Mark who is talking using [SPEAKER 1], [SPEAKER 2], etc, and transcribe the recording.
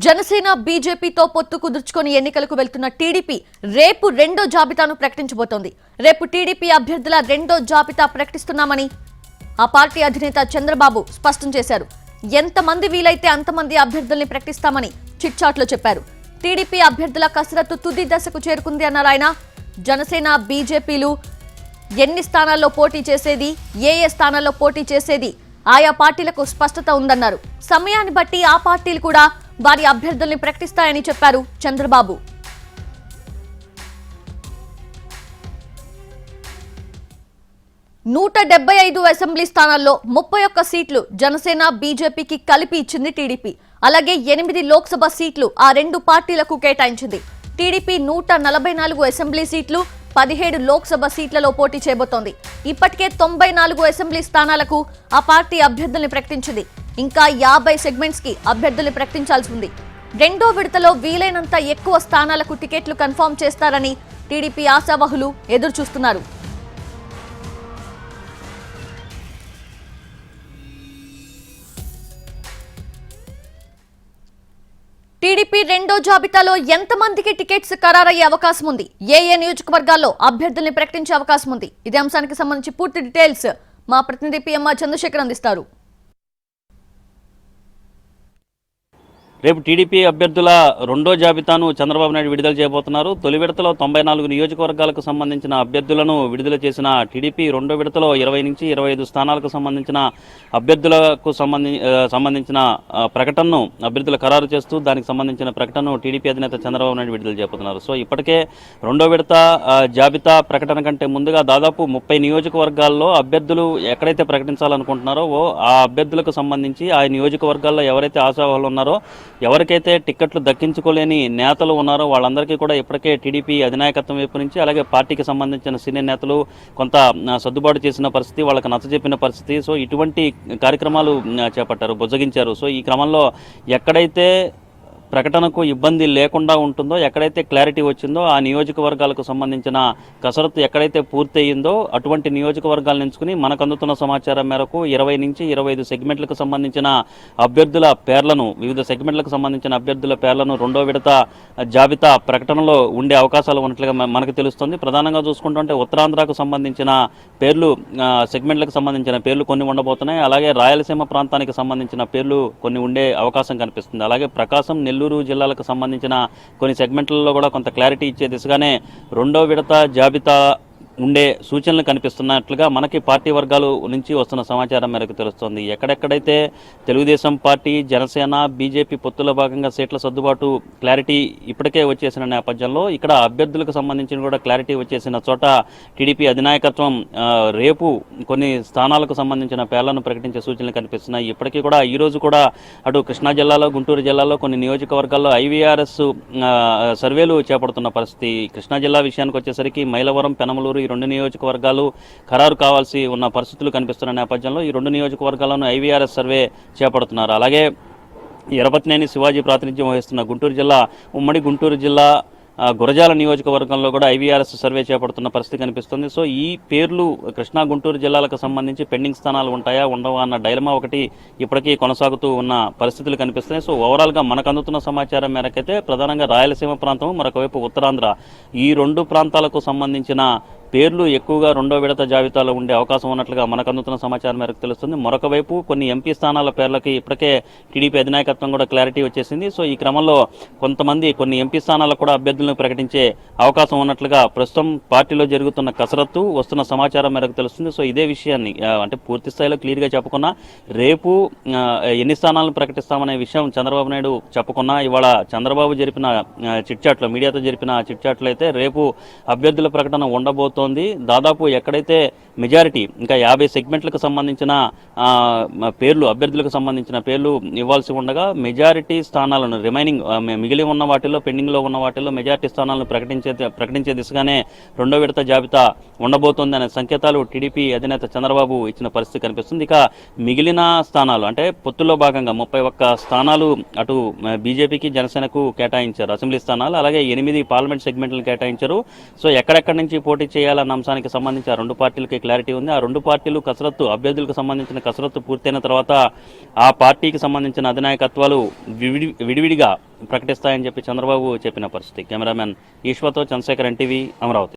[SPEAKER 1] జనసేన బీజేపీతో పొత్తు కుదుర్చుకొని ఎన్నికలకు వెళ్తున్న టీడీపీ రేపు రెండో జాబితాను ప్రకటించబోతోంది. రేపు టీడీపీ అభ్యర్థుల రెండో జాబితా ప్రకటిస్తున్నామని ఆ పార్టీ అధినేత చంద్రబాబు స్పష్టం చేశారు. ఎంతమంది వీలైతే అంతమంది అభ్యర్థుల్ని ప్రకటిస్తామని చిట్చాట్లో చెప్పారు. టీడీపీ అభ్యర్థుల కసరత్తు తుది దశకు చేరుకుంది అన్నారు ఆయన. జనసేన బీజేపీలు ఎన్ని స్థానాల్లో పోటీ చేసేది, ఏ స్థానాల్లో పోటీ చేసేది ఆయా పార్టీలకు స్పష్టత ఉందన్నారు. సమయాన్ని బట్టి ఆ పార్టీలు కూడా వారి అభ్యర్థుల్ని ప్రకటిస్తాయని చెప్పారు చంద్రబాబు. 175 అసెంబ్లీ స్థానాల్లో 31 సీట్లు జనసేన బీజేపీకి కలిపి ఇచ్చింది టీడీపీ. అలాగే 8 లోక్సభ సీట్లు ఆ రెండు పార్టీలకు కేటాయించింది. టీడీపీ 144 అసెంబ్లీ సీట్లు, 17 లోక్సభ సీట్లలో పోటీ చేయబోతోంది. ఇప్పటికే 94 అసెంబ్లీ స్థానాలకు ఆ పార్టీ అభ్యర్థుల్ని ప్రకటించింది. ఇంకా 50 సెగ్మెంట్స్ కి అభ్యర్థుల్ని ప్రకటించాల్సి ఉంది. రెండో విడతలో వీలైనంత ఎక్కువ స్థానాలకు టికెట్లు కన్ఫర్మ్ చేస్తారని టీడీపీ ఆశావహులు ఎదురు చూస్తున్నారు. టీడీపీ రెండో జాబితాలో ఎంతమందికి టికెట్స్ ఖరారయ్యే అవకాశం ఉంది, ఏ నియోజకవర్గాల్లో అభ్యర్థుల్ని ప్రకటించే అవకాశం ఉంది, ఇదే అంశానికి సంబంధించి పూర్తి డీటెయిల్స్ మా ప్రతినిధి పిఎంఆర్ చంద్రశేఖర్ అందిస్తారు.
[SPEAKER 2] రేపు టీడీపీ అభ్యర్థుల రెండో జాబితాను చంద్రబాబు నాయుడు విడుదల చేయబోతున్నారు. తొలి విడతలో 94 నియోజకవర్గాలకు సంబంధించిన అభ్యర్థులను విడుదల చేసిన టీడీపీ రెండో విడతలో 20 నుంచి 25 స్థానాలకు సంబంధించిన అభ్యర్థులకు సంబంధించిన ప్రకటనను అభ్యర్థులు ఖరారు చేస్తూ దానికి సంబంధించిన ప్రకటనను టీడీపీ అధినేత చంద్రబాబు నాయుడు విడుదల చేయబోతున్నారు. సో ఇప్పటికే రెండో విడత జాబితా ప్రకటన కంటే ముందుగా దాదాపు 30 నియోజకవర్గాల్లో అభ్యర్థులు ఎక్కడైతే ప్రకటించాలనుకుంటున్నారో ఆ అభ్యర్థులకు సంబంధించి ఆ నియోజకవర్గాల్లో ఎవరైతే ఆశావాహులు ఉన్నారో, ఎవరికైతే టిక్కెట్లు దక్కించుకోలేని నేతలు ఉన్నారో వాళ్ళందరికీ కూడా ఇప్పటికే టీడీపీ అధినాయకత్వం వైపు నుంచి అలాగే పార్టీకి సంబంధించిన సీనియర్ నేతలు కొంత సర్దుబాటు చేసిన పరిస్థితి, వాళ్ళకి నచ్చజెప్పిన పరిస్థితి. సో ఇటువంటి కార్యక్రమాలు చేపట్టారు, బుజ్జగించారు. సో ఈ క్రమంలో ఎక్కడైతే ప్రకటనకు ఇబ్బంది లేకుండా ఉంటుందో, ఎక్కడైతే క్లారిటీ వచ్చిందో ఆ నియోజకవర్గాలకు సంబంధించిన కసరత్తు ఎక్కడైతే పూర్తయిందో అటువంటి నియోజకవర్గాలను ఎంచుకుని మనకు అందుతున్న సమాచారం మేరకు 20 నుంచి 25 సెగ్మెంట్లకు సంబంధించిన అభ్యర్థుల పేర్లను, వివిధ సెగ్మెంట్లకు సంబంధించిన అభ్యర్థుల పేర్లను రెండో విడత జాబితా ప్రకటనలో ఉండే అవకాశాలు ఉన్నట్లుగా మనకు తెలుస్తుంది. ప్రధానంగా చూసుకుంటుంటే ఉత్తరాంధ్రకు సంబంధించిన పేర్లు, సెగ్మెంట్లకు సంబంధించిన పేర్లు కొన్ని ఉండబోతున్నాయి. అలాగే రాయలసీమ ప్రాంతానికి సంబంధించిన పేర్లు కొన్ని ఉండే అవకాశం కనిపిస్తుంది. అలాగే ప్రకాశం, నెల్లూరు జిల్లాలకు సంబంధించిన కొన్ని సెగ్మెంట్లలో కూడా కొంత క్లారిటీ ఇచ్చే దిశగానే రెండో విడత జాబితా ఉండే సూచనలు కనిపిస్తున్నట్లుగా మనకి పార్టీ వర్గాలు నుంచి వస్తున్న సమాచారం మేరకు తెలుస్తోంది. ఎక్కడెక్కడైతే తెలుగుదేశం పార్టీ, జనసేన, బీజేపీ పొత్తులో భాగంగా సీట్ల సర్దుబాటు క్లారిటీ ఇప్పటికే వచ్చేసిన నేపథ్యంలో ఇక్కడ అభ్యర్థులకు సంబంధించిన కూడా క్లారిటీ వచ్చేసిన చోట టీడీపీ అధినాయకత్వం రేపు కొన్ని స్థానాలకు సంబంధించిన పేర్లను ప్రకటించే సూచనలు కనిపిస్తున్నాయి. ఇప్పటికీ కూడా ఈ రోజు కూడా అటు కృష్ణా జిల్లాలో, గుంటూరు జిల్లాలో కొన్ని నియోజకవర్గాల్లో IVRS సర్వేలు చేపడుతున్న పరిస్థితి. కృష్ణా జిల్లా విషయానికి వచ్చేసరికి మైలవరం, పెనమలూరు ఈ రెండు నియోజకవర్గాలు ఖరారు కావాల్సి ఉన్న పరిస్థితులు కనిపిస్తున్న నేపథ్యంలో ఈ రెండు నియోజకవర్గాలను IVRS సర్వే చేపడుతున్నారు. అలాగే ఎరపతినేని శివాజీ ప్రాతినిధ్యం వహిస్తున్న గుంటూరు జిల్లా, ఉమ్మడి గుంటూరు జిల్లా గురజాల నియోజకవర్గంలో కూడా IVRS సర్వే చేపడుతున్న పరిస్థితి కనిపిస్తుంది. సో ఈ పేర్లు కృష్ణా, గుంటూరు జిల్లాలకు సంబంధించి పెండింగ్ స్థానాలు ఉంటాయా, ఉండవా అన్న డైలమా ఒకటి ఇప్పటికీ కొనసాగుతూ ఉన్న పరిస్థితులు కనిపిస్తున్నాయి. సో ఓవరాల్గా మనకు అందుతున్న సమాచారం మేరకైతే ప్రధానంగా రాయలసీమ ప్రాంతం, మరొకవైపు ఉత్తరాంధ్ర, ఈ రెండు ప్రాంతాలకు సంబంధించిన పేర్లు ఎక్కువగా రెండో విడత జాబితాలో ఉండే అవకాశం ఉన్నట్లుగా మనకు అందుతున్న సమాచారం మేరకు తెలుస్తుంది. మరొక వైపు కొన్ని ఎంపీ స్థానాల పేర్లకి ఇప్పటికే టీడీపీ అధినాయకత్వం కూడా క్లారిటీ వచ్చేసింది. సో ఈ క్రమంలో కొంతమంది కొన్ని ఎంపీ స్థానాలకు కూడా అభ్యర్థులను ప్రకటించే అవకాశం ఉన్నట్లుగా ప్రస్తుతం పార్టీలో జరుగుతున్న కసరత్తు వస్తున్న సమాచారం మేరకు తెలుస్తుంది. సో ఇదే విషయాన్ని అంటే పూర్తి స్థాయిలో క్లియర్గా చెప్పుకున్నా, రేపు ఎన్ని స్థానాలను ప్రకటిస్తామనే విషయం చంద్రబాబు నాయుడు చెప్పుకున్నా, ఇవాళ చంద్రబాబు జరిపిన చిట్చాట్లో, మీడియాతో జరిపిన చిట్చాట్లో అయితే రేపు అభ్యర్థుల ప్రకటన ఉండబోతోంది. దాదాపు ఎక్కడైతే మెజారిటీ ఇంకా 50 సెగ్మెంట్లకు సంబంధించిన పేర్లు, అభ్యర్థులకు సంబంధించిన పేర్లు ఇవ్వాల్సి ఉండగా మెజారిటీ స్థానాలను, రిమైనింగ్ మిగిలి ఉన్న వాటిల్లో, పెండింగ్లో ఉన్న వాటిల్లో మెజారిటీ స్థానాలను ప్రకటించే దిశగానే రెండో విడత జాబితా ఉండబోతోంది అనే సంకేతాలు టీడీపీ అధినేత చంద్రబాబు ఇచ్చిన పరిస్థితి కనిపిస్తుంది. ఇక మిగిలిన స్థానాలు అంటే పొత్తుల్లో భాగంగా 31 స్థానాలు అటు బీజేపీకి, జనసేనకు కేటాయించారు అసెంబ్లీ స్థానాలు. అలాగే 8 పార్లమెంట్ సెగ్మెంట్లను కేటాయించారు. సో ఎక్కడెక్కడి నుంచి పోటీ చేయాలి చేయాలన్న అంశానికి సంబంధించి ఆ రెండు పార్టీలకి క్లారిటీ ఉంది. ఆ రెండు పార్టీలు కసరత్తు అభ్యర్థులకు సంబంధించిన కసరత్తు పూర్తయిన తర్వాత ఆ పార్టీకి సంబంధించిన అధినాయకత్వాలు విడివిడిగా ప్రకటిస్తాయని చెప్పి చంద్రబాబు చెప్పిన పరిస్థితి. కెమెరామెన్ ఈశ్వతో చంద్రశేఖర్, ఎన్టీవీ, అమరావతి.